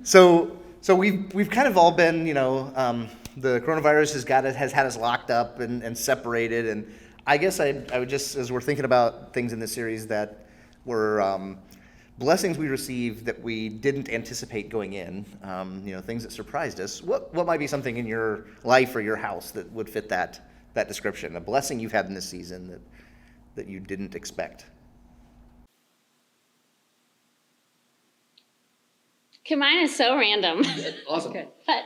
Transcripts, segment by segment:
So we've kind of all been, the coronavirus has had us locked up and separated, and I guess I would just, as we're thinking about things in this series that were blessings we received that we didn't anticipate going in, things that surprised us. What might be something in your life or your house that would fit that description? A blessing you've had in this season that you didn't expect. Okay, mine is so random. Awesome. But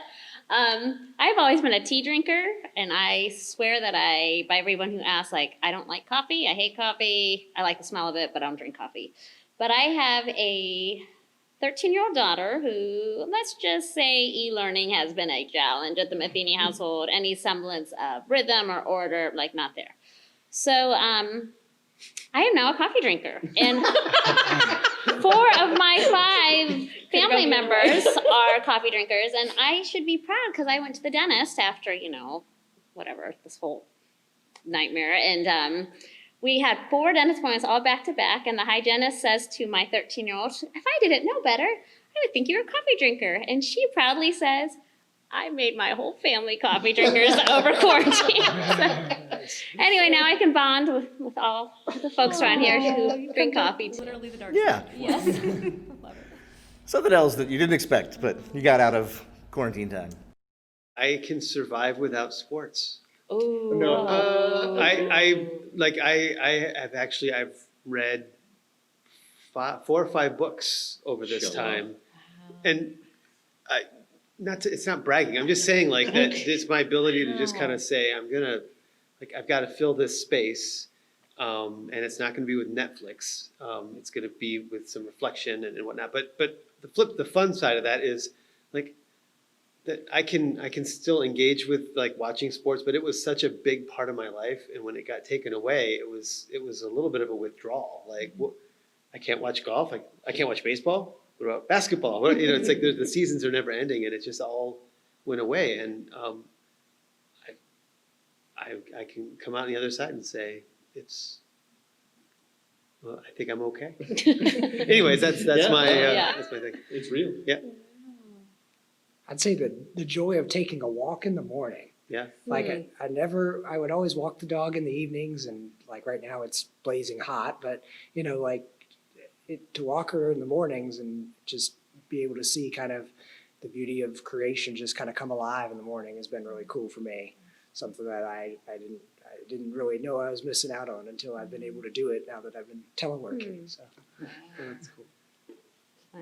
I've always been a tea drinker, and I swear that by everyone who asks, I don't like coffee, I hate coffee, I like the smell of it, but I don't drink coffee. But I have a 13-year-old daughter who, let's just say e-learning has been a challenge at the Matheny household, any semblance of rhythm or order, not there. So I am now a coffee drinker, and 4 of my 5 family members are coffee drinkers, and I should be proud because I went to the dentist after, this whole nightmare, and we had 4 dentist appointments all back to back, and the hygienist says to my 13-year-old, if I didn't know better, I would think you're a coffee drinker, and she proudly says, I made my whole family coffee drinkers over quarantine. So, anyway, now I can bond with all the folks around here who drink coffee too. Literally the dark Yeah. side. Yes. Love it. Something else that you didn't expect, but you got out of quarantine time. I can survive without sports. Ooh. No, I've read 4 or 5 books over this time, and it's not bragging. I'm just saying that it's my ability to just kind of say I've got to fill this space, and it's not going to be with Netflix. It's going to be with some reflection and whatnot. But the fun side of that is that I can still engage with watching sports, but it was such a big part of my life, and when it got taken away, it was a little bit of a withdrawal. I can't watch golf. I can't watch baseball. What about basketball? It's like the seasons are never ending, and it just all went away. And I can come out on the other side and say I think I'm okay. Anyways, that's my thing. It's real. Yeah. I'd say the joy of taking a walk in the morning. Yeah. I would always walk the dog in the evenings, and right now it's blazing hot, but to walk her in the mornings and just be able to see kind of the beauty of creation just kind of come alive in the morning has been really cool for me. Something that I didn't really know I was missing out on until I've been able to do it now that I've been teleworking. So that's cool.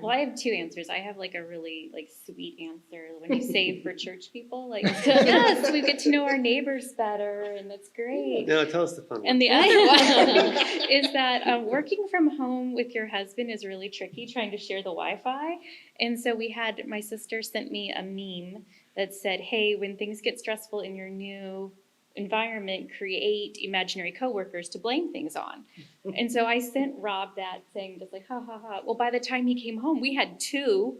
Well, I have 2 answers. I have a really sweet answer when you say for church people, yes, we get to know our neighbors better, and that's great. No, tell us the fun one. And the other one is that working from home with your husband is really tricky, trying to share the Wi-Fi. And so my sister sent me a meme that said, hey, when things get stressful in your new environment, create imaginary coworkers to blame things on. And so I sent Rob that saying just ha ha ha. Well, by the time he came home, we had 2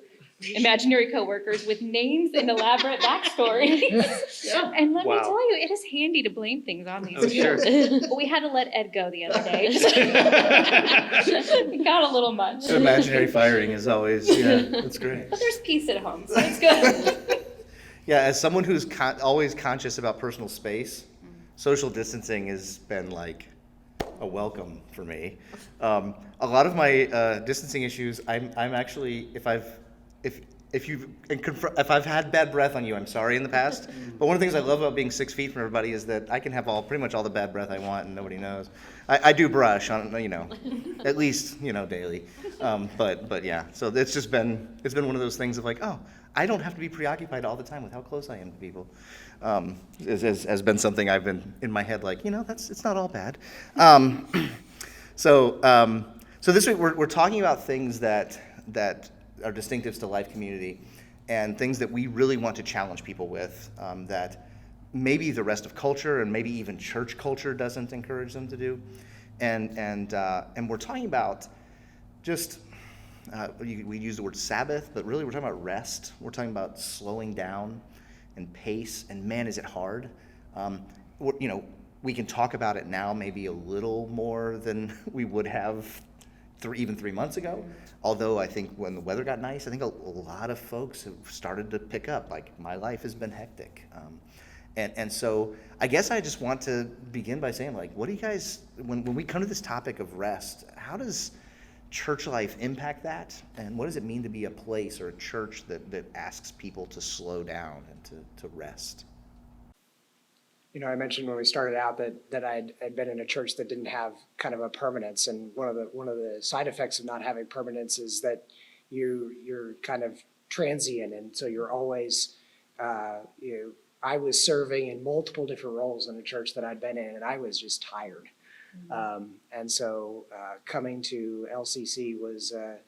imaginary coworkers with names and elaborate backstories. Yeah. And let me tell you, it is handy to blame things on these people. Sure. But we had to let Ed go the other day. It got a little much. Imaginary firing is always, that's great. But there's peace at home, so it's good. Yeah, as someone who's always conscious about personal space, social distancing has been a welcome for me. A lot of my distancing issues, I'm actually, if I've had bad breath on you, I'm sorry in the past. But one of the things I love about being 6 feet from everybody is that I can have pretty much all the bad breath I want and nobody knows. I do brush on, at least, daily. But yeah, so it's been one of those things of I don't have to be preoccupied all the time with how close I am to people. Has been something I've been in my head it's not all bad. So this week we're talking about things that are distinctives to Life Community and things that we really want to challenge people with that maybe the rest of culture and maybe even church culture doesn't encourage them to do. And we're talking about just we use the word Sabbath, but really we're talking about rest. We're talking about slowing down and pace, and man, is it hard. We can talk about it now maybe a little more than we would have even 3 months ago. Although I think when the weather got nice, I think a lot of folks have started to pick up. Like, my life has been hectic. And so I guess I just want to begin by saying, like, what do you guys, when we come to this topic of rest, how does church life impact that? And what does it mean to be a place or a church that asks people to slow down and to rest? You know, I mentioned when we started out that I'd been in a church that didn't have kind of a permanence, and one of the side effects of not having permanence is that you're kind of transient, and so you're always I was serving in multiple different roles in a church that I'd been in, and I was just tired. And so coming to LCC was, it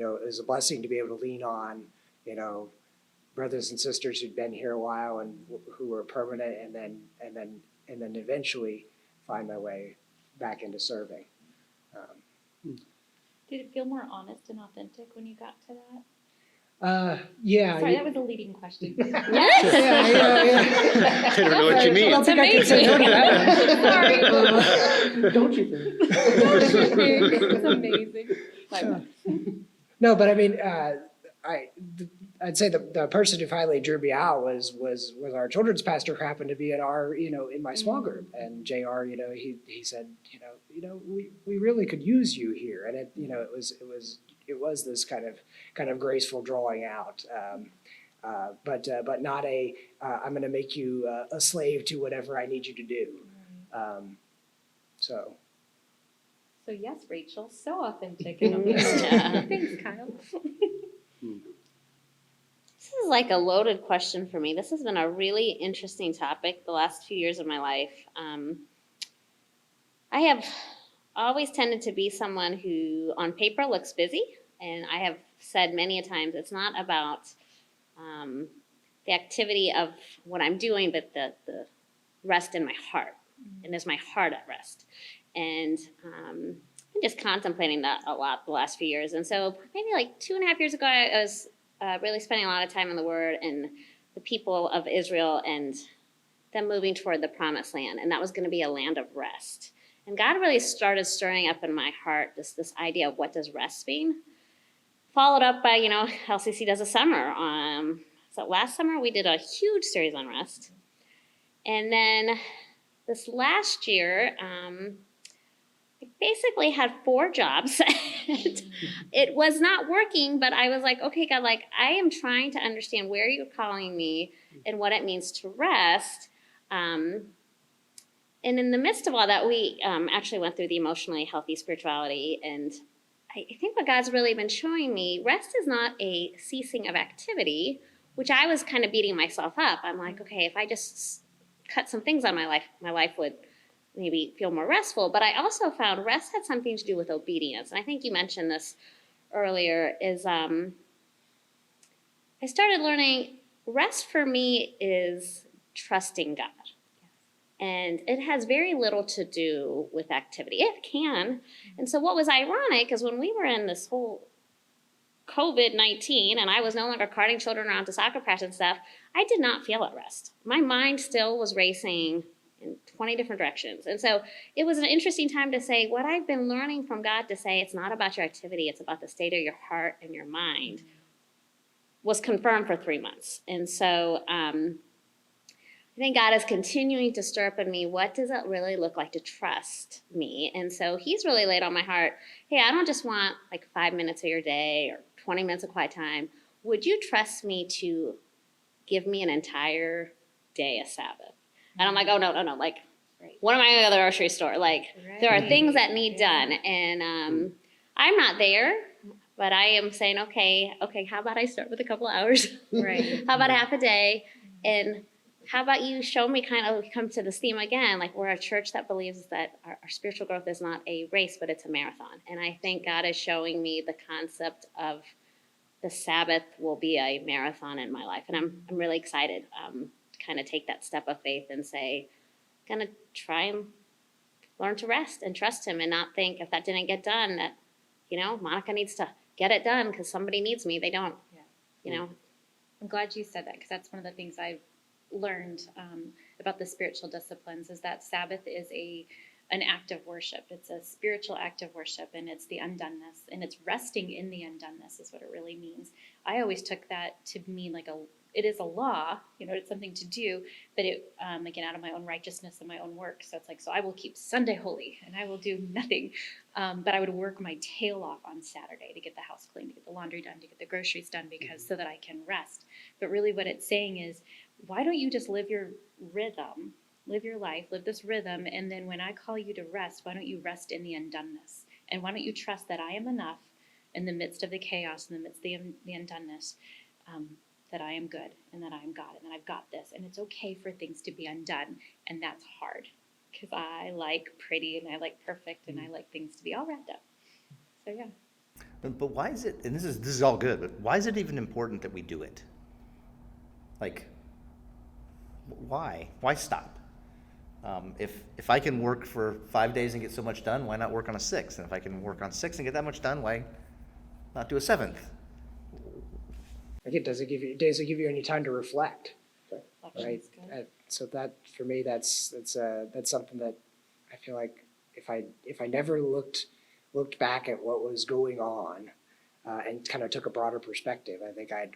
was a blessing to be able to lean on, brothers and sisters who'd been here a while and who were permanent, and then eventually find my way back into serving. Did it feel more honest and authentic when you got to that? Yeah. Sorry, that was a leading question. Yeah. I don't know what you I mean. don't think I can say no to that. Sorry. Don't you think? It's amazing. No, but I mean, I'd say the person who finally drew me out was our children's pastor, who happened to be in our, in my small group. And JR, he said, we really could use you here. And it was this kind of graceful drawing out, but not I'm going to make you a slave to whatever I need you to do. So yes, Rachel, so authentic and amazing. Yeah. Thanks, Kyle. This is like a loaded question for me. This has been a really interesting topic the last few years of my life. I have always tended to be someone who on paper looks busy, and I have said many a times it's not about the activity of what I'm doing, but the rest in my heart. And is my heart at rest? And I'm just contemplating that a lot the last few years. And so maybe like 2.5 years ago, I was really spending a lot of time in the Word and the people of Israel and them moving toward the Promised Land. And that was going to be a land of rest. And God really started stirring up in my heart this idea of what does rest mean. Followed up by, LCC does a summer. So last summer we did a huge series on rest. And then this last year, I basically had 4 jobs. It was not working, but I was like, okay, God, I am trying to understand where you're calling me and what it means to rest. And in the midst of all that, we actually went through the emotionally healthy spirituality. And I think what God's really been showing me, rest is not a ceasing of activity, which I was kind of beating myself up. I'm like, okay, if I just cut some things on my life would maybe feel more restful. But I also found rest had something to do with obedience. And I think you mentioned this earlier, is I started learning rest for me is trusting God. And it has very little to do with activity. It can. And so what was ironic is when we were in this whole COVID-19 and I was no longer carting children around to soccer practice and stuff, I did not feel at rest. My mind still was racing in 20 different directions. And so it was an interesting time to say, what I've been learning from God to say, it's not about your activity, it's about the state of your heart and your mind, was confirmed for 3 months. And so I think God is continuing to stir up in me, what does it really look like to trust me? And so he's really laid on my heart, hey, I don't just want 5 minutes of your day or 20 minutes of quiet time. Would you trust me to give me an entire day of Sabbath? And I'm like, oh, no. What am I at the grocery store? There are things that need done. And I'm not there, but I am saying, okay, how about I start with a couple hours? Right. How about half a day? And how about you show me we come to this theme again, we're a church that believes that our spiritual growth is not a race, but it's a marathon. And I think God is showing me the concept of the Sabbath will be a marathon in my life. And I'm really excited to kind of take that step of faith and say, I'm going to try and learn to rest and trust him and not think if that didn't get done that, Monica needs to get it done because somebody needs me. They don't, I'm glad you said that because that's one of the things I've learned about the spiritual disciplines is that Sabbath is a an act of worship. It's a spiritual act of worship, and it's the undoneness, and it's resting in the undoneness is what it really means. I always took that to mean like it is a law, it's something to do, but it, again, out of my own righteousness and my own work. So it's like, so I will keep Sunday holy and I will do nothing. But I would work my tail off on Saturday to get the house clean, to get the laundry done, to get the groceries done, because so that I can rest. But really what it's saying is, why don't you just live your rhythm, live your life, live this rhythm, and then when I call you to rest, why don't you rest in the undoneness? And why don't you trust that I am enough in the midst of the chaos, in the midst of the undoneness, that I am good and that I am God and that I've got this. And it's okay for things to be undone. And that's hard because I like pretty and I like perfect and I like things to be all wrapped up. So yeah. But why is it, and this is all good, but why is it even important that we do it? Like, why? Why stop? If I can work for 5 days and get so much done, why not work on a 6th? And if I can work on 6 and get that much done, why not do a 7th? Like, does it give you any time to reflect? Right. Reflection's good. So that, for me, that's something that I feel like if I never looked back at what was going on and kind of took a broader perspective, I think I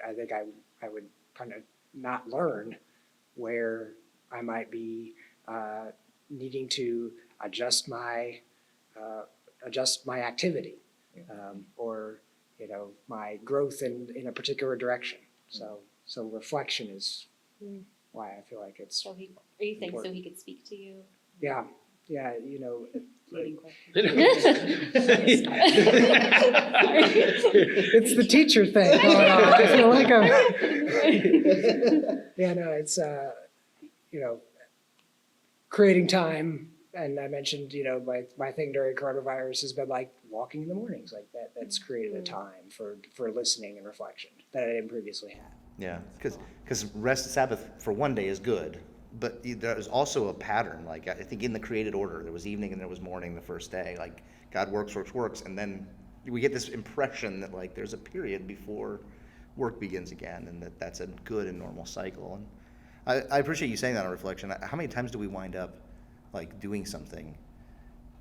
would kind of not learn where I might be needing to adjust my activity or my growth in a particular direction. So reflection is why I feel like it's Are you saying important. so he could speak to you? Yeah. Leading question. It's the teacher thing going on. I feel like it's creating time. And I mentioned, my thing during coronavirus has been like walking in the mornings, like that. That's created a time for listening and reflection that I didn't previously have. Yeah, because rest Sabbath for one day is good, but there's also a pattern. Like I think in the created order, there was evening and there was morning the first day. Like God works, and then we get this impression that like there's a period before work begins again, and that's a good and normal cycle. And I appreciate you saying that on reflection. How many times do we wind up like doing something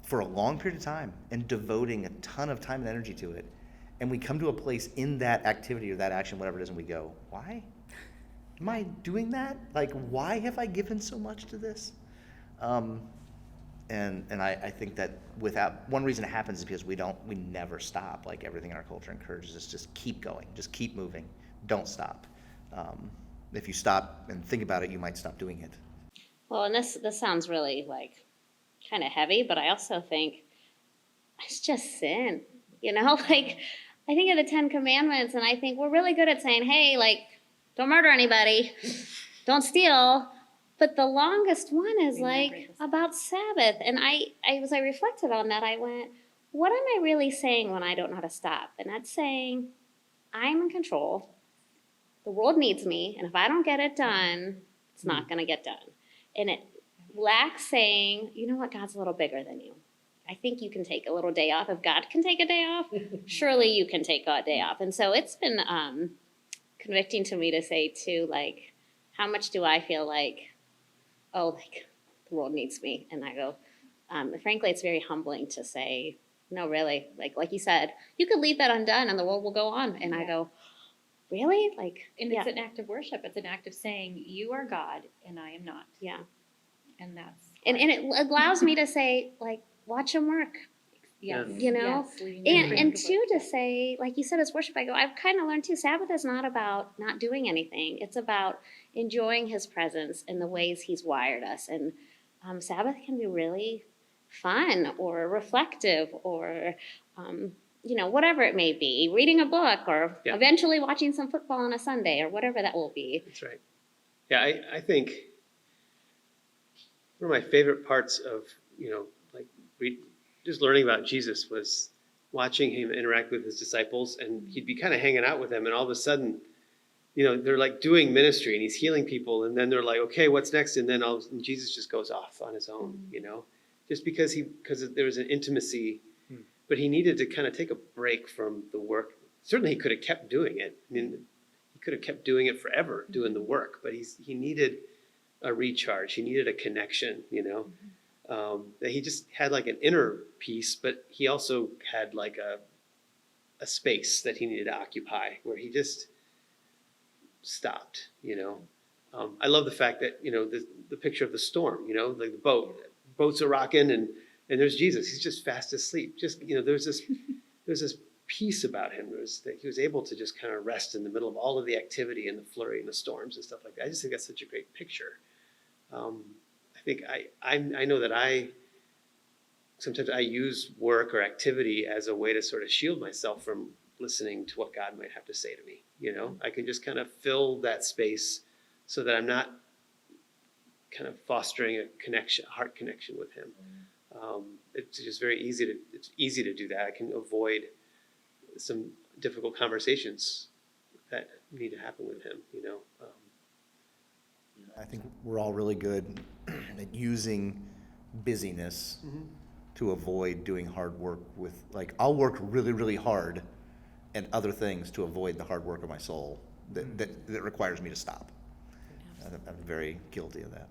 for a long period of time and devoting a ton of time and energy to it, and we come to a place in that activity or that action, whatever it is, and we go, why am I doing that? Like, why have I given so much to this? And I think that without, one reason it happens is because we never stop. Like everything in our culture encourages us, just keep going, just keep moving, don't stop. If you stop and think about it, you might stop doing it. Well, and this sounds really like kind of heavy, but I also think it's just sin. Like I think of the 10 Commandments and I think we're really good at saying, hey, like, don't murder anybody, don't steal. But the longest one is like about Sabbath. And as I reflected on that, I went, what am I really saying when I don't know how to stop? And that's saying I'm in control. The world needs me. And if I don't get it done, it's not going to get done. And it lacks saying, you know what, God's a little bigger than you. I think you can take a little day off. If God can take a day off, surely you can take a day off. And so it's been convicting to me to say, too, like, how much do I feel like, oh, like, the world needs me? And I go, frankly, it's very humbling to say, no, really, like you said, you could leave that undone and the world will go on. And I go, really? Like, And it's an act of worship. It's an act of saying, you are God and I am not. Yeah. And that's. And it allows me to say, like, watch him work. Yes. Yes, and two, to say, like you said, it's worship. I go, I've kind of learned too, Sabbath is not about not doing anything. It's about enjoying his presence in the ways he's wired us. And Sabbath can be really fun or reflective or, whatever it may be, reading a book or eventually watching some football on a Sunday or whatever that will be. That's right. Yeah, I think one of my favorite parts of, just learning about Jesus was watching him interact with his disciples, and he'd be kind of hanging out with them, and all of a sudden, they're like doing ministry, and he's healing people, and then they're like, okay, what's next? And then and Jesus just goes off on his own, just because there was an intimacy, but he needed to kind of take a break from the work. Certainly, he could have kept doing it. I mean, he could have kept doing it forever, doing the work, but he needed a recharge. He needed a connection, that he just had like an inner peace, but he also had like a space that he needed to occupy where he just stopped, you know. I love the fact that, you know, the picture of the storm, you know, like the boats are rocking and there's Jesus. He's just fast asleep. Just, you know, there's this peace about him. That he was able to just kind of rest in the middle of all of the activity and the flurry and the storms and stuff like that. I just think that's such a great picture. I think I know that sometimes I use work or activity as a way to sort of shield myself from listening to what God might have to say to me. You know, I can just kind of fill that space so that I'm not kind of fostering a heart connection with him. It's just very easy to do that. I can avoid some difficult conversations that need to happen with him, you know. I think we're all really good at using busyness to avoid doing hard work with, like, I'll work really, really hard and other things to avoid the hard work of my soul that requires me to stop. I'm very guilty of that.